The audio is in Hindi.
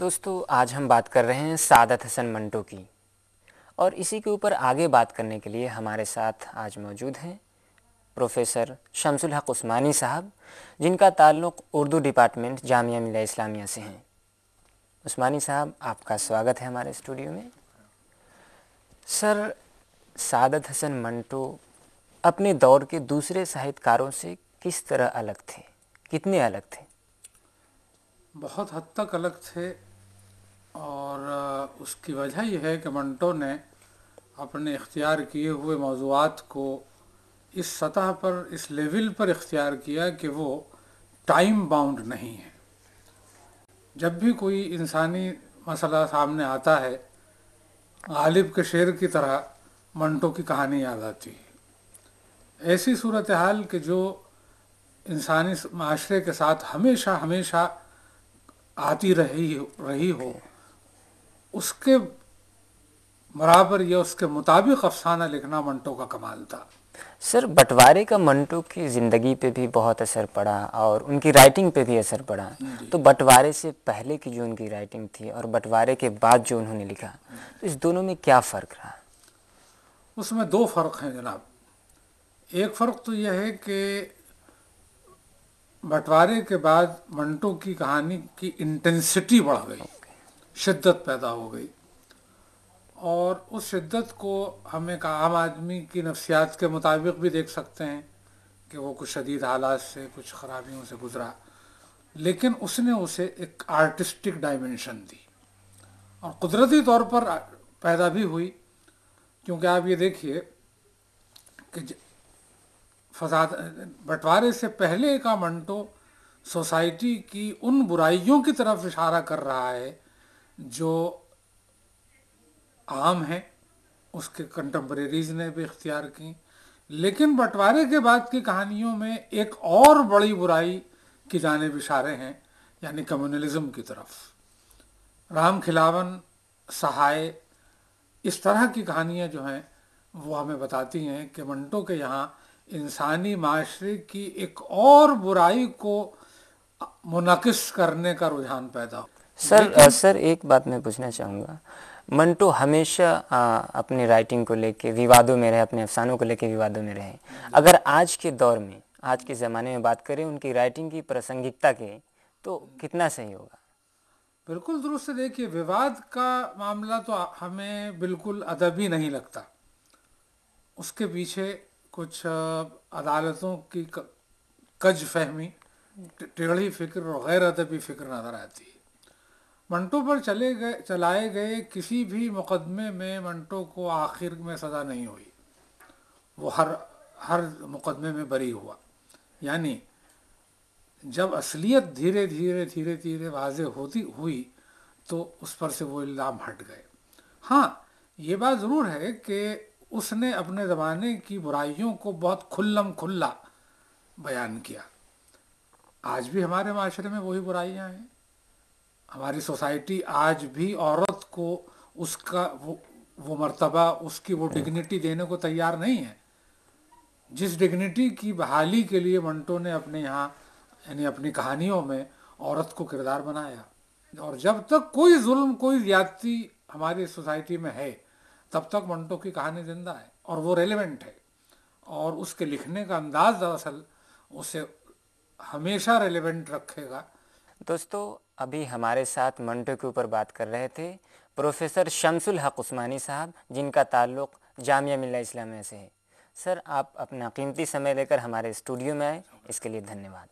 दोस्तों आज हम बात कर रहे हैं सादत हसन मंटो की, और इसी के ऊपर आगे बात करने के लिए हमारे साथ आज मौजूद हैं प्रोफेसर शमसुल हक उस्मानी साहब, जिनका ताल्लुक़ उर्दू डिपार्टमेंट जामिया मिल्लिया इस्लामिया से हैं। उस्मानी साहब, आपका स्वागत है हमारे स्टूडियो में। सर, सादत हसन मंटो अपने दौर के दूसरे साहित्यकारों से किस तरह अलग थे, कितने अलग थे? बहुत हद तक अलग थे, और उसकी वजह यह है कि मंटो ने अपने इख्तियार किए हुए मौज़ूआत को इस सतह पर, इस लेवल पर इख्तियार किया कि वो टाइम बाउंड नहीं है। जब भी कोई इंसानी मसला सामने आता है, गालिब के शेर की तरह मंटो की कहानी याद आती है। ऐसी सूरत हाल कि जो इंसानी माशरे के साथ हमेशा हमेशा आती रही हो, उसके बराबर या उसके मुताबिक अफसाना लिखना मंटो का कमाल था। सर, बंटवारे का मंटो की ज़िंदगी पे भी बहुत असर पड़ा और उनकी राइटिंग पे भी असर पड़ा। तो बंटवारे से पहले की जो उनकी राइटिंग थी और बंटवारे के बाद जो उन्होंने लिखा, तो इस दोनों में क्या फ़र्क रहा? उसमें दो फ़र्क हैं जनाब। एक फ़र्क तो यह है कि बंटवारे के बाद मंटो की कहानी की इंटेंसिटी बढ़ गई, शिद्दत पैदा हो गई, और उस शिद्दत को हम एक आम आदमी की नफ्सियात के मुताबिक भी देख सकते हैं कि वो कुछ शदीद हालात से, कुछ ख़राबियों से गुज़रा, लेकिन उसने उसे एक आर्टिस्टिक डायमेंशन दी और कुदरती तौर पर पैदा भी हुई। क्योंकि आप ये देखिए कि फसाद बंटवारे से पहले का मंटो सोसाइटी की उन बुराइयों की तरफ इशारा कर रहा है जो आम है, उसके कंटेम्परेरीज ने भी इख्तियार की। लेकिन बंटवारे के बाद की कहानियों में एक और बड़ी बुराई की जानिब इशारे हैं, यानी कम्युनलिज्म की तरफ। राम खिलावन, सहाय, इस तरह की कहानियाँ जो हैं वो हमें बताती हैं कि मंटो के यहाँ इंसानी माशरे की एक और बुराई को मुनक़िस करने का रुझान पैदा हो। सर, एक बात मैं पूछना चाहूँगा। मंटो हमेशा अपनी राइटिंग को लेके विवादों में रहे, अपने अफसानों को लेके विवादों में रहे। अगर आज के दौर में, आज के ज़माने में बात करें उनकी राइटिंग की प्रासंगिकता के, तो कितना सही होगा? बिल्कुल दुरुस्त। देखिए, विवाद का मामला तो हमें बिल्कुल अदबी नहीं लगता। उसके पीछे कुछ अदालतों की कज फहमी, टेढ़ी फिक्र और गैर अदबी फिक्र नज़र आती है। मंटो पर चलाए गए किसी भी मुकदमे में मंटो को आखिर में सज़ा नहीं हुई। वो हर मुकदमे में बरी हुआ। यानी जब असलियत धीरे धीरे वाज़ेह होती हुई तो उस पर से वो इल्ज़ाम हट गए। हाँ, ये बात ज़रूर है कि उसने अपने ज़माने की बुराइयों को बहुत खुल्लम खुल्ला बयान किया। आज भी हमारे माशरे में वही बुराइयां हैं। हमारी सोसाइटी आज भी औरत को उसका वो मर्तबा, उसकी वो डिग्निटी देने को तैयार नहीं है जिस डिग्निटी की बहाली के लिए मंटो ने अपने यहाँ, यानी अपनी कहानियों में, औरत को किरदार बनाया। और जब तक कोई जुल्म, कोई ज्यादती हमारी सोसाइटी में है, तब तक मंटो की कहानी जिंदा है और वो रेलेवेंट है, और उसके लिखने का अंदाज दरअसल उसे हमेशा रेलेवेंट रखेगा। दोस्तों, अभी हमारे साथ मंटो के ऊपर बात कर रहे थे प्रोफेसर शमसुल हक उस्मानी साहब, जिनका ताल्लुक़ जामिया मिल्लिया इस्लामिया से है। सर, आप अपना कीमती समय लेकर हमारे स्टूडियो में आए, इसके लिए धन्यवाद।